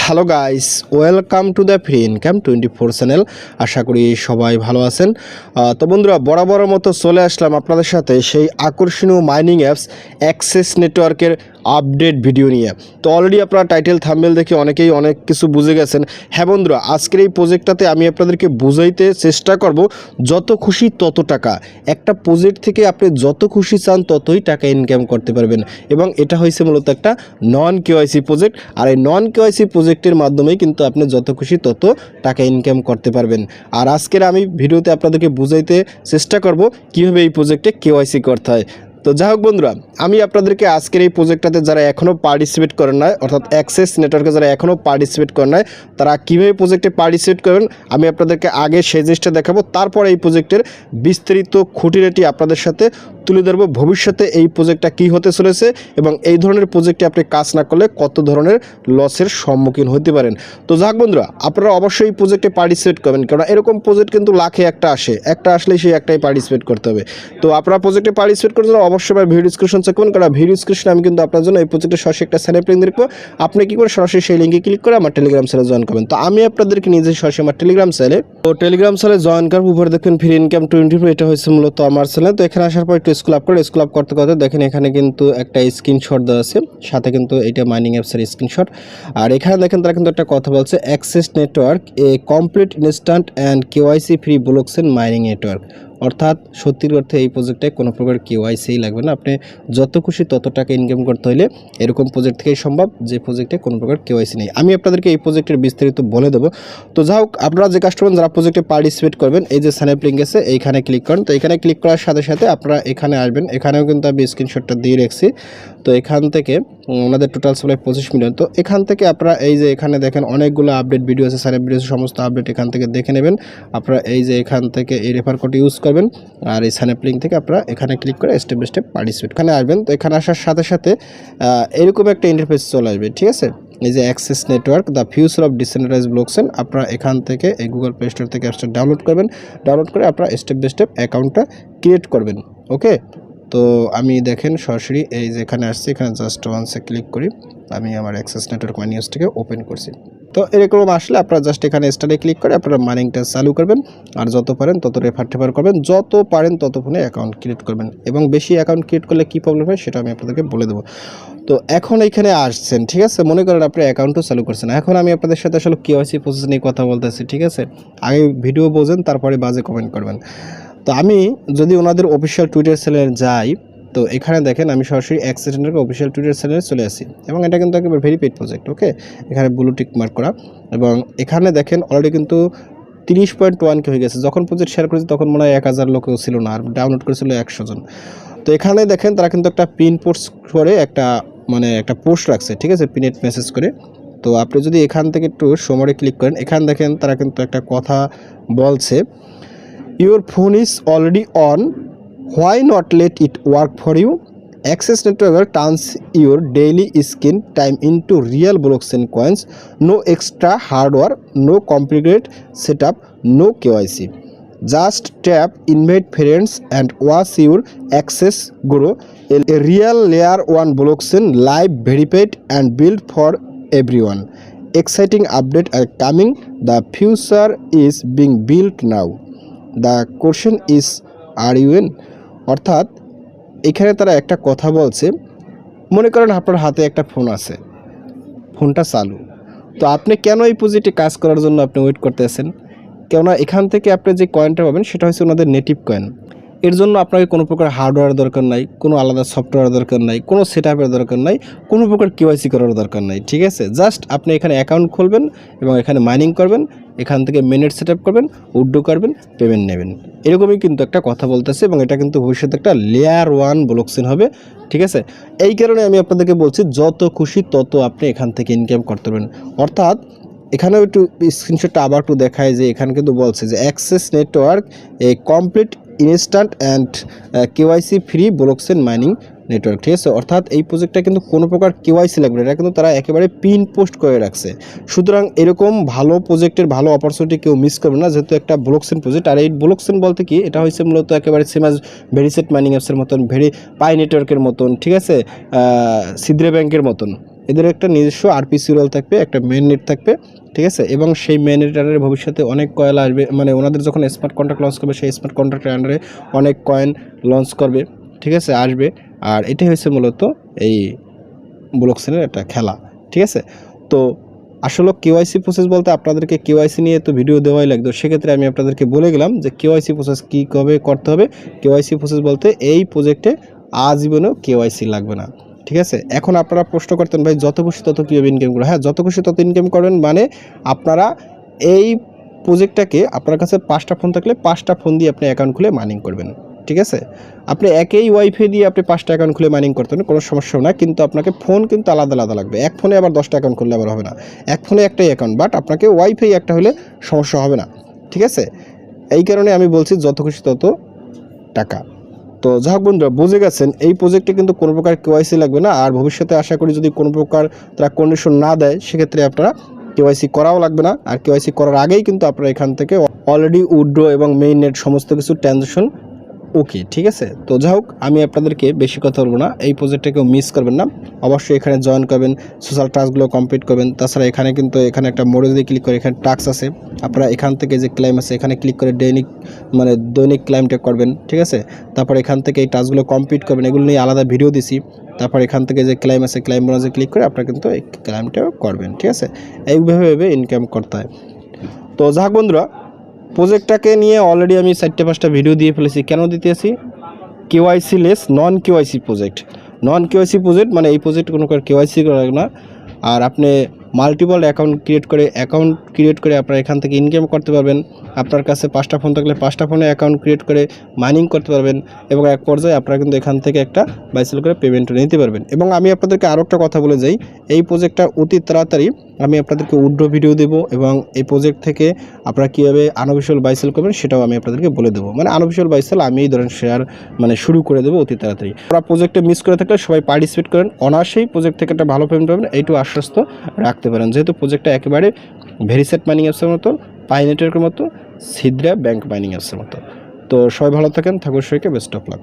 Hello guys, welcome to the free income 24 channel. আশা করি সবাই ভালো আছেন। তো বন্ধুরা, বরাবরের মতো চলে আসলাম আপনাদের সাথে সেই আকর্ষণীয় মাইনিং অ্যাপস অ্যাক্সেস নেটওয়ার্কের আপডেট ভিডিও নিয়ে। তো অলরেডি আপনারা টাইটেল থাম্বনেল দেখে অনেকেই অনেক কিছু বুঝে গেছেন। হ্যাঁ বন্ধুরা, আজকের এই প্রজেক্টটাতে আমি আপনাদেরকে বুঝাইতে চেষ্টা করব যত খুশি তত টাকা। একটা প্রজেক্ট থেকে আপনি যত খুশি চান ততই টাকা ইনকাম করতে পারবেন, এবং এটা হয়েছে মূলত একটা নন কেওয়াইসি প্রজেক্ট। আর এই নন কেওয়াইসি প্রজেক্টের মাধ্যমেই কিন্তু আপনি যত খুশি তত টাকা ইনকাম করতে পারবেন। আর আজকের আমি ভিডিওতে আপনাদেরকে বুঝাইতে চেষ্টা করব কীভাবে এই প্রজেক্টে কেওয়াইসি করতে হয়। তো যাই হোক বন্ধুরা, আমি আপনাদেরকে আজকের এই প্রজেক্টটাতে যারা এখনও পার্টিসিপেট করেন নাই, অর্থাৎ অ্যাক্সেস নেটওয়ার্কে যারা এখনও পার্টিসিপেট করেন নাই, তারা কীভাবে প্রজেক্টে পার্টিসিপেট করবেন আমি আপনাদেরকে আগে সেই জিনিসটা দেখাবো। তারপর এই প্রজেক্টের বিস্তারিত খুঁটিনাটি আপনাদের সাথে তুলে ধরবো। ভবিষ্যতে এই প্রজেক্টটা কী হতে চলেছে এবং এই ধরনের প্রজেক্টে আপনি কাজ না করলে কত ধরনের লসের সম্মুখীন হতে পারেন। তো যাক বন্ধুরা, আপনারা অবশ্যই এই প্রজেক্টে পার্টিসিপেট করবেন, কারণ এরকম প্রজেক্ট কিন্তু লাখে একটা আসলেই সেই একটাই পার্টিসিপেট করতে হবে। তো আপনারা প্রজেক্টে পার্টিসিপেট করার জন্য অবশ্যই আমার ভিডিও ডিসক্রিপশন চেক করবেন, কারণ ভিডিও ডিসক্রিপশনে আমি কিন্তু আপনার জন্য এই প্রজেক্টের সরাসরি একটা স্যানেপ লিঙ্ক দেখবো। আপনি কী করে সরাসরি সেই লিঙ্কে ক্লিক করে আমার টেলিগ্রাম চ্যানেলে জয়েন করবেন। তো আমি আপনাদেরকে নিজে সরাসরি আমার টেলিগ্রাম চ্যানেলে জয়েন করবো। উপরে দেখবেন ফ্রি ইনকাম 24, এটা হচ্ছে মূলত আমার চ্যানেল। তো এখানে আসার পর একটু স্ক্রল আপ করতে করতে দেখেন এখানে কিন্তু একটা স্ক্রিনশট দেওয়া আছে, সাথে কিন্তু এটা মাইনিং অ্যাপসের স্ক্রিনশট। আর এখানে দেখেন তারা কিন্তু একটা কথা বলছে, access network A complete instant and KYC free blockchain mining network. অর্থাৎ সত্যির অর্থে এই প্রজেক্টে কোনো প্রকার কেওয়াইসি লাগবে না। আপনি যত খুশি তত টাকা ইনকাম করতে হলে এরকম প্রজেক্ট থেকেই সম্ভব, যে প্রজেক্টে কোনো প্রকার কেওয়াইসি নেই। আমি আপনাদেরকে এই প্রজেক্টের বিস্তারিত বলে দেবো। তো যাই হোক, আপনারা যে কাস্টমার যারা প্রজেক্টে পার্টিসিপেট করবেন, এই যে স্যানেপ লিঙ্ক আছে এইখানে ক্লিক করেন। তো এখানে ক্লিক করার সাথে সাথে আপনারা এখানে আসবেন। এখানেও কিন্তু আমি স্ক্রিনশটটা দিয়ে রেখেছি। তো এখান থেকে ওনাদের টোটাল সাপ্লাই 25 মিলিয়ন। তো এখান থেকে আপনারা এই যে এখানে দেখেন অনেকগুলো আপডেট ভিডিও আছে, স্যানেপ ভিডিও সমস্ত আপডেট এখান থেকে দেখে নেবেন। আপনারা এই যে এখান থেকে এই রেফার কোড ইউজ করবেন, আর এই স্যানেপ লিঙ্ক থেকে আপনারা এখানে ক্লিক করে স্টেপ বাই স্টেপ পার্টিসিপেট এখানে আসবেন। তো এখানে আসার সাথে সাথে এরকম একটা ইন্টারফেস চলে আসবে, ঠিক আছে। এই যে access network the future of decentralise blockchain, আপনারা এখান থেকে এই গুগল প্লে স্টোর থেকে অ্যাপসটা ডাউনলোড করবেন। ডাউনলোড করে আপনারা স্টেপ বাই স্টেপ অ্যাকাউন্টটা ক্রিয়েট করবেন। ওকে, তো আমি দেখেন সরাসরি এই যে এখানে আসছি, এখানে জাস্ট ওয়ান্সে ক্লিক করি। আমি আমার অ্যাক্সেস নেটওয়ার্ক মাইনিংসটাকে ওপেন করছি। তো এরকম আসলে আপনারা জাস্ট এখানে স্টারে ক্লিক করে আপনারা মাইনিংটা চালু করবেন। আর যত পারেন তত রেফার করবেন, যত পারেন তত ফোনে অ্যাকাউন্ট ক্রিয়েট করবেন। এবং বেশি অ্যাকাউন্ট ক্রিয়েট করলে কী প্রবলেম হয় সেটা আমি আপনাদেরকে বলে দেবো। তো এখন এইখানে আসছেন, ঠিক আছে, মনে করেন আপনি অ্যাকাউন্টও চালু করছেন। এখন আমি আপনাদের সাথে আসলে কেওয়াইসি প্রসেস নিয়ে কথা বলতেছি, ঠিক আছে। আগে ভিডিও বোঝেন, তারপরে বাজে কমেন্ট করবেন। তো আমি যদি ওনাদের অফিসিয়াল টুইটার চ্যানেলে যাই, তো এখানে দেখেন আমি সরাসরি অ্যাক্সেস নেটওয়ার্ক অফিসিয়াল টুইটার চ্যানেলে চলে আসি, এবং এটা কিন্তু একেবারে ভেরিফাইড প্রজেক্ট। ওকে, এখানে ব্লু টিক মার্ক করা, এবং এখানে দেখেন অলরেডি কিন্তু 30.1 হয়ে গেছে। যখন প্রজেক্ট শেয়ার করেছি তখন মনে হয় 1000 লোকেও ছিল না, আর ডাউনলোড করেছিল 100 জন। তো এখানে দেখেন তারা কিন্তু একটা পিন পোস্ট করে একটা পোস্ট রাখছে, ঠিক আছে, পিনেট মেসেজ করে। তো আপনি যদি এখান থেকে একটু সমরে ক্লিক করেন, এখানে দেখেন তারা কিন্তু একটা কথা বলছে, your phone is already on, why not let it work for you? Access Network turns your daily screen time into real blockchain coins. No extra hardware, no complicated setup, no KYC. Just tap invite friends and watch your access grow. A real layer 1 blockchain, live, verified and built for everyone. Exciting update are coming. The future is being built now. The question is, are you in? অর্থাৎ এখানে তারা একটা কথা বলছে, মনে করেন আপনার হাতে একটা ফোন আছে, ফোনটা চালু। তো আপনি কেন এই প্রজেক্টে কাজ করার জন্য আপনি ওয়েট করতেছেন? কেননা এখান থেকে আপনি যে কয়েনটা পাবেন সেটা হচ্ছে ওনাদের নেটিভ কয়েন। এর জন্য আপনাকে কোনো প্রকার হার্ডওয়্যার দরকার নাই, কোনো আলাদা সফটওয়্যার দরকার নাই, কোনো সেটআপের দরকার নাই, কোনো প্রকার কেওয়াইসি করার দরকার নাই, ঠিক আছে। জাস্ট আপনি এখানে অ্যাকাউন্ট খুলবেন এবং এখানে মাইনিং করবেন, এখান থেকে মেনেট সেটআপ করবেন, উইথড্র করবেন, পেমেন্ট নেবেন। এরকমই কিন্তু একটা কথা বলতেছে, এবং এটা কিন্তু ভবিষ্যতে একটা লেয়ার 1 ব্লকচেন হবে, ঠিক আছে। এই কারণে আমি আপনাদেরকে বলছি যত খুশি তত আপনি এখান থেকে ইনকাম করতে পারবেন। অর্থাৎ এখানেও একটু স্ক্রিনশটটা আবার একটু দেখায় যে এখানে কিন্তু বলছে যে access network A complete instant and KYC free blockchain mining network, ঠিক আছে। অর্থাৎ এই প্রজেক্টটা কিন্তু কোনো প্রকার কেওয়াইসি লাগবে না, এটা কিন্তু তারা একেবারে পিন পোস্ট করে রাখছে। সুতরাং এরকম ভালো প্রজেক্টের ভালো অপরচুনিটি কেউ মিস করবে না, যেহেতু একটা ব্লকচেন প্রজেক্ট। আর এই ব্লকচেন বলতে কি, এটা হচ্ছে মূলত একেবারে সেম অ্যাজ ভেরিসেট মাইনিং অ্যাপসের মতন, পাই নেটওয়ার্কের মতন, ঠিক আছে, সিদ্রে ব্যাংকের মতন। এদের একটা নিজস্ব আরপি সিরিয়াল থাকবে, একটা মেন নেট থাকবে, ঠিক আছে। এবং সেই মেন নেটের ভবিষ্যতে অনেক কয়েল আসবে, মানে ওনাদের যখন স্মার্ট কন্ট্রাক্ট লঞ্চ করবে সেই স্মার্ট কন্ট্রাক্টের আন্ডারে অনেক কয়েন লঞ্চ করবে, ঠিক আছে, আসবে। আর এটাই হচ্ছে মূলত এই ব্লকচেনের একটা খেলা, ঠিক আছে। তো আসলে কেওয়াইসি প্রসেস বলতে আপনাদেরকে কেওয়াইসি নিয়ে তো ভিডিও দেওয়াই লাগতো, সেক্ষেত্রে আমি আপনাদেরকে বলে গেলাম যে কেওয়াইসি প্রসেস কী কবে করতে হবে। কেওয়াইসি প্রসেস বলতে এই প্রজেক্টে আজীবনেও কেওয়াইসি লাগবে না, ঠিক আছে। এখন আপনারা প্রশ্ন করতেন ভাই যত খুশি তত কীভাবে ইনকাম করবেন? হ্যাঁ, যত খুশি তত ইনকাম করবেন, মানে আপনারা এই প্রজেক্টটাকে আপনার কাছে 5টা ফোন থাকলে 5টা ফোন দিয়ে আপনি অ্যাকাউন্ট খুলে মাইনিং করবেন, ঠিক আছে। আপনি একই ওয়াইফাই দিয়ে আপনি 5টা অ্যাকাউন্ট খুলে মাইনিং করতেন, কোনো সমস্যা না, কিন্তু আপনাকে ফোন কিন্তু আলাদা আলাদা লাগবে। এক ফোনে আবার 10টা অ্যাকাউন্ট খুললে আবার হবে না, এক ফোনে একটাই অ্যাকাউন্ট, বাট আপনাকে ওয়াইফাই একটা হলে সমস্যা হবে না, ঠিক আছে। এই কারণে আমি বলছি যত খুশি তত টাকা। তো যাই হোক বন্ধুরা, বুঝে গেছেন এই প্রজেক্টে কিন্তু কোনো প্রকার কেওয়াইসি লাগবে না। আর ভবিষ্যতে আশা করি যদি কোনো প্রকার তারা কন্ডিশন না দেয় সেক্ষেত্রে আপনারা কেওয়াইসি করাও লাগবে না। আর কেওয়াইসি করার আগেই কিন্তু আপনারা এখান থেকে অলরেডি উইথড্র এবং মেইন নেট সমস্ত কিছু ট্রানজ্যাকশন ওকে, ঠিক আছে। তো যাই হোক, আমি আপনাদেরকে বেশি কথা বলবো না, এই প্রজেক্টটাকেও মিস করবেন না, অবশ্যই এখানে জয়েন করবেন, সোশ্যাল টাস্কগুলো কমপ্লিট করবেন। তাছাড়া এখানে কিন্তু এখানে একটা মোড়ে যদি ক্লিক করে এখানে টাস্ক আছে, আপনারা এখান থেকে যে ক্লেম আছে এখানে ক্লিক করে দৈনিক ক্লেমটা করবেন, ঠিক আছে। তারপর এখান থেকে এই টাস্কগুলো কমপ্লিট করবেন, এগুলো নিয়ে আলাদা ভিডিও দিছি। তারপর এখান থেকে যে ক্লেম আছে ক্লেম বোনাসে ক্লিক করে আপনারা কিন্তু এই ক্লেমটাও করবেন, ঠিক আছে। এইভাবে ইনকাম করতে হয়। তো যাই হোক বন্ধুরা, প্রজেক্টটাকে নিয়ে অলরেডি আমি 4-5টা ভিডিও দিয়ে ফেলেছি। কেন দিতেছি? কেওয়াইসি লেস নন কেওয়াইসি প্রজেক্ট। নন কেওয়াইসি প্রজেক্ট মানে এই প্রজেক্ট কোনো কেওয়াইসি করা লাগে না। আর আপনি মাল্টিপল অ্যাকাউন্ট ক্রিয়েট করে আপনারা এখান থেকে ইনকাম করতে পারবেন। আপনার কাছে 5টা ফোন থাকলে 5টা ফোনে অ্যাকাউন্ট ক্রিয়েট করে মাইনিং করতে পারবেন, এবং এক পর্যায়ে আপনারা কিন্তু এখান থেকে একটা বাইসেল করে পেমেন্ট নিতে পারবেন। এবং আমি আপনাদেরকে আরও একটা কথা বলে যাই, এই প্রজেক্টটা অতি তাড়াতাড়ি আমি আপনাদেরকে উইথড্র ভিডিও দেবো, এবং এই প্রজেক্ট থেকে আপনারা কীভাবে আনঅফিশিয়াল বাইসেল করবেন সেটাও আমি আপনাদেরকে বলে দেবো। মানে আনঅফিশিয়াল বাইসেল আমি এই ধরনের শেয়ার শুরু করে দেবো অতি তাড়াতাড়ি। আপনারা প্রজেক্টে মিস করে থাকলে সবাই পার্টিসিপেট করেন, অনায়াসেই প্রজেক্ট থেকে একটা ভালো পেমেন্ট পাবেন, এইটু আশ্বস্ত রাখতে পারেন। যেহেতু প্রজেক্টটা একেবারে ভেরিসেট মাইনিং অ্যাপসের মতো, পাই নেটওয়ার্কের মতো, সিদ্রা ব্যাংক মাইনিং অ্যাপসের মতো। তো সবাই ভালো থাকেন, থাকুন সবাইকে বেস্ট অফ লাক।